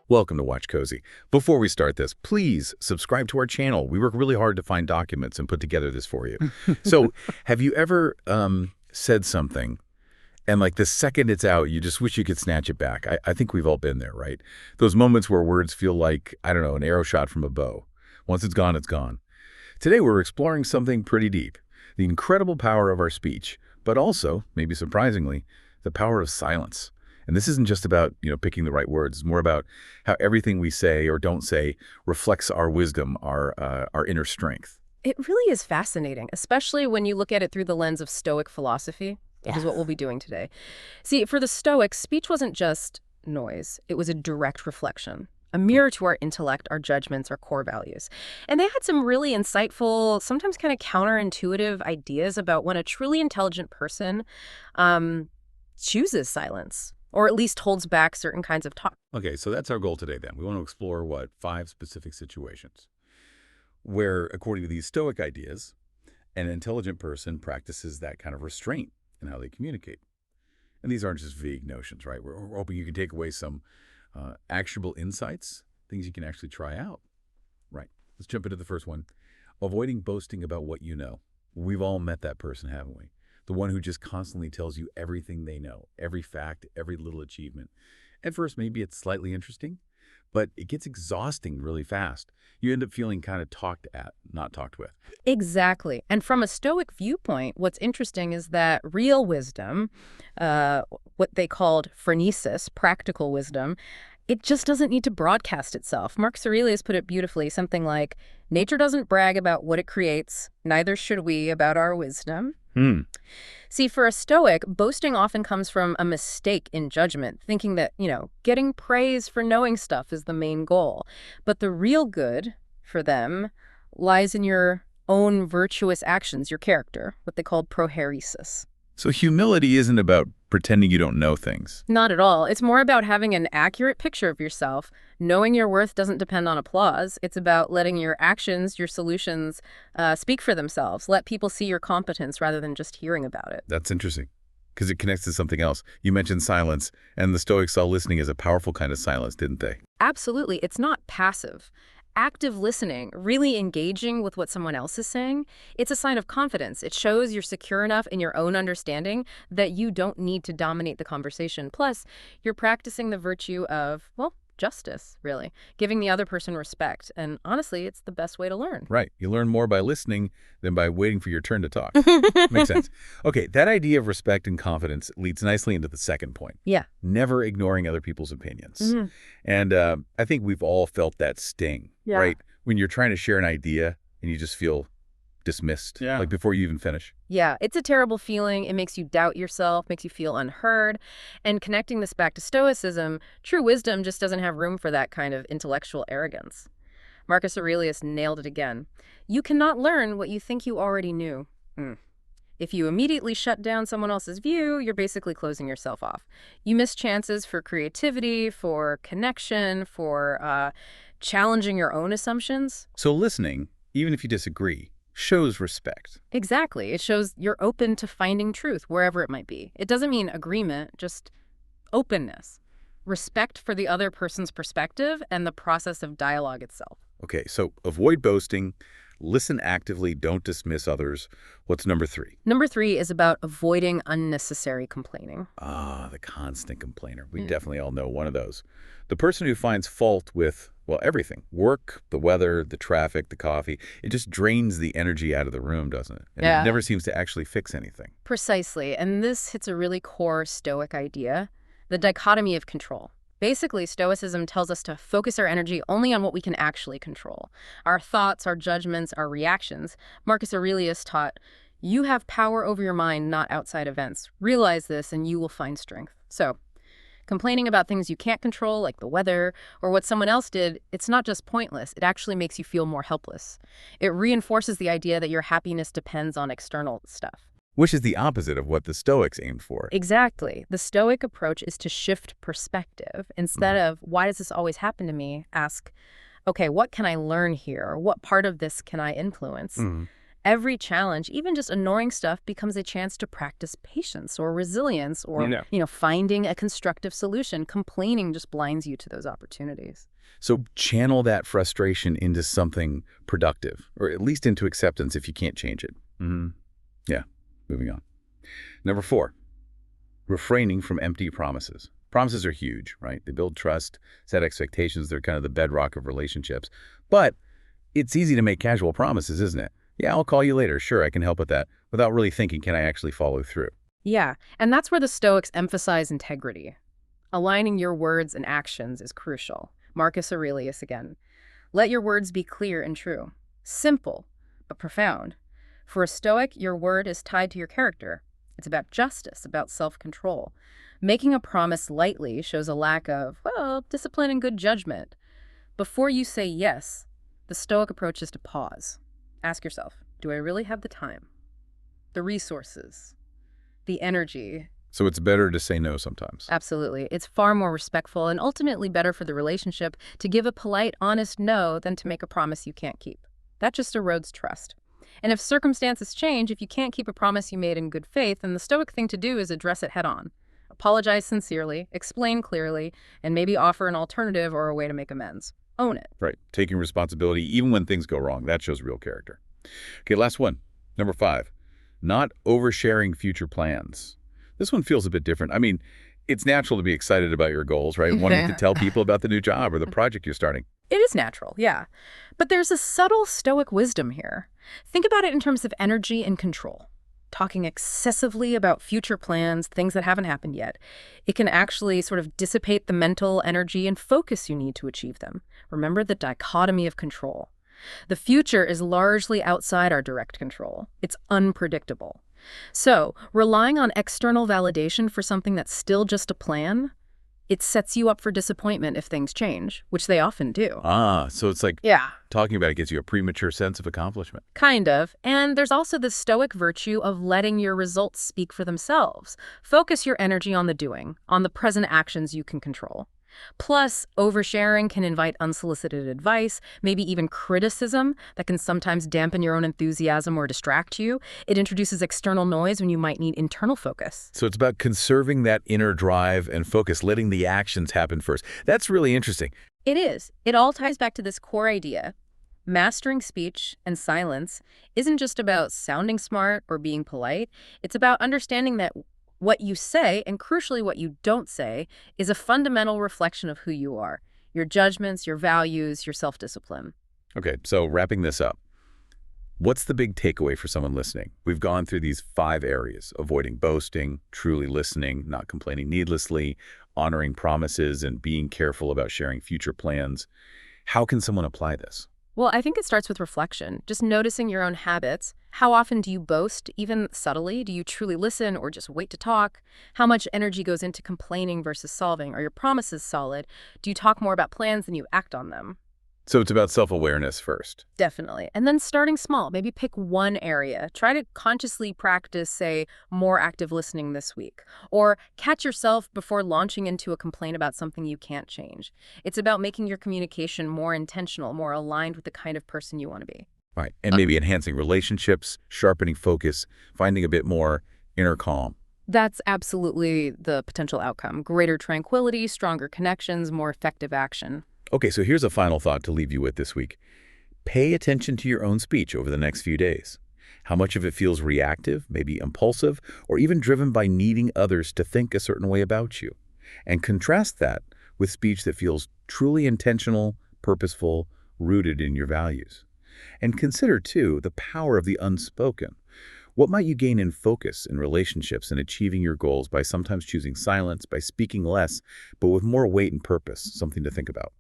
Welcome to Watch Cozy. Before we start this, please subscribe to our channel. We work really hard to find documents and put together this for you. So, have you ever said something and like the second it's out, you just wish you could snatch it back? I think we've all been there, right? Those moments where words feel like, I don't know, an arrow shot from a bow. Once it's gone, it's gone. Today, we're exploring something pretty deep. The incredible power of our speech, but also, maybe surprisingly, the power of silence. And this isn't just about, picking the right words. It's more about how everything we say or don't say reflects our wisdom, our inner strength. It really is fascinating, especially when you look at it through the lens of Stoic philosophy, which is what we'll be doing today. See, for the Stoics, speech wasn't just noise. It was a direct reflection, a mirror to our intellect, our judgments, our core values. And they had some really insightful, sometimes kind of counterintuitive ideas about when a truly intelligent person chooses silence, or at least holds back certain kinds of talk. Okay, so that's our goal today then. We want to explore, 5 specific situations where, according to these Stoic ideas, an intelligent person practices that kind of restraint in how they communicate. And these aren't just vague notions, right? We're hoping you can take away some actionable insights, things you can actually try out. Right. Let's jump into the first one. Avoiding boasting about what you know. We've all met that person, haven't we? The one who just constantly tells you everything they know, every fact, every little achievement. At first, maybe it's slightly interesting, but it gets exhausting really fast. You end up feeling kind of talked at, not talked with. Exactly. And from a Stoic viewpoint, what's interesting is that real wisdom, what they called phronesis, practical wisdom, it just doesn't need to broadcast itself. Marcus Aurelius put it beautifully, something like, nature doesn't brag about what it creates, neither should we about our wisdom. See, for a Stoic, boasting often comes from a mistake in judgment, thinking that, getting praise for knowing stuff is the main goal. But the real good for them lies in your own virtuous actions, your character, what they called prohairesis. So humility isn't about pretending you don't know things. Not at all. It's more about having an accurate picture of yourself. Knowing your worth doesn't depend on applause. It's about letting your actions, your solutions, speak for themselves. Let people see your competence rather than just hearing about it. That's interesting, because it connects to something else. You mentioned silence, and the Stoics saw listening as a powerful kind of silence, didn't they? Absolutely. It's not passive. Active listening, really engaging with what someone else is saying, it's a sign of confidence. It shows you're secure enough in your own understanding that you don't need to dominate the conversation. Plus, you're practicing the virtue of, justice, really. Giving the other person respect. And honestly, it's the best way to learn. Right. You learn more by listening than by waiting for your turn to talk. Makes sense. Okay, that idea of respect and confidence leads nicely into the second point. Yeah. Never ignoring other people's opinions. And I think we've all felt that sting, right? When you're trying to share an idea and you just feel dismissed, like before you even finish. Yeah, it's a terrible feeling. It makes you doubt yourself, makes you feel unheard. And connecting this back to Stoicism, true wisdom just doesn't have room for that kind of intellectual arrogance. Marcus Aurelius nailed it again. You cannot learn what you think you already knew. If you immediately shut down someone else's view, you're basically closing yourself off. You miss chances for creativity, for connection, for challenging your own assumptions. So listening, even if you disagree, shows respect. Exactly. It shows you're open to finding truth wherever it might be. It doesn't mean agreement, just openness. Respect for the other person's perspective and the process of dialogue itself. Okay, so avoid boasting, listen actively, don't dismiss others. What's number 3? Number 3 is about avoiding unnecessary complaining. The constant complainer. We definitely all know one of those. The person who finds fault with, everything. Work, the weather, the traffic, the coffee. It just drains the energy out of the room, doesn't it? And it never seems to actually fix anything. Precisely. And this hits a really core Stoic idea, the dichotomy of control. Basically, Stoicism tells us to focus our energy only on what we can actually control. Our thoughts, our judgments, our reactions. Marcus Aurelius taught, you have power over your mind, not outside events. Realize this and you will find strength. So, complaining about things you can't control, like the weather, or what someone else did, it's not just pointless. It actually makes you feel more helpless. It reinforces the idea that your happiness depends on external stuff. Which is the opposite of what the Stoics aimed for. Exactly. The Stoic approach is to shift perspective. Instead of, why does this always happen to me? Ask, okay, what can I learn here? What part of this can I influence? Every challenge, even just annoying stuff, becomes a chance to practice patience or resilience or, Yeah. finding a constructive solution. Complaining just blinds you to those opportunities. So channel that frustration into something productive, or at least into acceptance if you can't change it. Yeah, moving on. Number 4, refraining from empty promises. Promises are huge, right? They build trust, set expectations. They're kind of the bedrock of relationships. But it's easy to make casual promises, isn't it? Yeah, I'll call you later. Sure, I can help with that. Without really thinking, can I actually follow through? Yeah, and that's where the Stoics emphasize integrity. Aligning your words and actions is crucial. Marcus Aurelius again. Let your words be clear and true. Simple, but profound. For a Stoic, your word is tied to your character. It's about justice, about self-control. Making a promise lightly shows a lack of, discipline and good judgment. Before you say yes, the Stoic approach is to pause. Ask yourself, do I really have the time, the resources, the energy? So it's better to say no sometimes. Absolutely. It's far more respectful and ultimately better for the relationship to give a polite, honest no than to make a promise you can't keep. That just erodes trust. And if circumstances change, if you can't keep a promise you made in good faith, then the Stoic thing to do is address it head on. Apologize sincerely, explain clearly, and maybe offer an alternative or a way to make amends. Own it. Right. Taking responsibility even when things go wrong. That shows real character. Okay, last one. Number 5, not oversharing future plans. This one feels a bit different. I mean, it's natural to be excited about your goals, right? Wanting to tell people about the new job or the project you're starting. It is natural, yeah. But there's a subtle Stoic wisdom here. Think about it in terms of energy and control. Talking excessively about future plans, things that haven't happened yet, it can actually sort of dissipate the mental energy and focus you need to achieve them. Remember the dichotomy of control. The future is largely outside our direct control. It's unpredictable. So, relying on external validation for something that's still just a plan, it sets you up for disappointment if things change, which they often do. So it's like Yeah. talking about it gives you a premature sense of accomplishment. Kind of. And there's also the Stoic virtue of letting your results speak for themselves. Focus your energy on the doing, on the present actions you can control. Plus, oversharing can invite unsolicited advice, maybe even criticism that can sometimes dampen your own enthusiasm or distract you. It introduces external noise when you might need internal focus. So it's about conserving that inner drive and focus, letting the actions happen first. That's really interesting. It is. It all ties back to this core idea. Mastering speech and silence isn't just about sounding smart or being polite. It's about understanding that what you say, and crucially what you don't say, is a fundamental reflection of who you are. Your judgments, your values, your self-discipline. Okay, so wrapping this up, what's the big takeaway for someone listening? We've gone through these 5 areas: avoiding boasting, truly listening, not complaining needlessly, honoring promises, and being careful about sharing future plans. How can someone apply this? Well, I think it starts with reflection, just noticing your own habits. How often do you boast, even subtly? Do you truly listen or just wait to talk? How much energy goes into complaining versus solving? Are your promises solid? Do you talk more about plans than you act on them? So it's about self-awareness first. Definitely. And then starting small, maybe pick one area. Try to consciously practice, say, more active listening this week. Or catch yourself before launching into a complaint about something you can't change. It's about making your communication more intentional, more aligned with the kind of person you want to be. Right, and maybe enhancing relationships, sharpening focus, finding a bit more inner calm. That's absolutely the potential outcome. Greater tranquility, stronger connections, more effective action. Okay, so here's a final thought to leave you with this week. Pay attention to your own speech over the next few days. How much of it feels reactive, maybe impulsive, or even driven by needing others to think a certain way about you? And contrast that with speech that feels truly intentional, purposeful, rooted in your values. And consider, too, the power of the unspoken. What might you gain in focus, in relationships, and achieving your goals by sometimes choosing silence, by speaking less, but with more weight and purpose? Something to think about.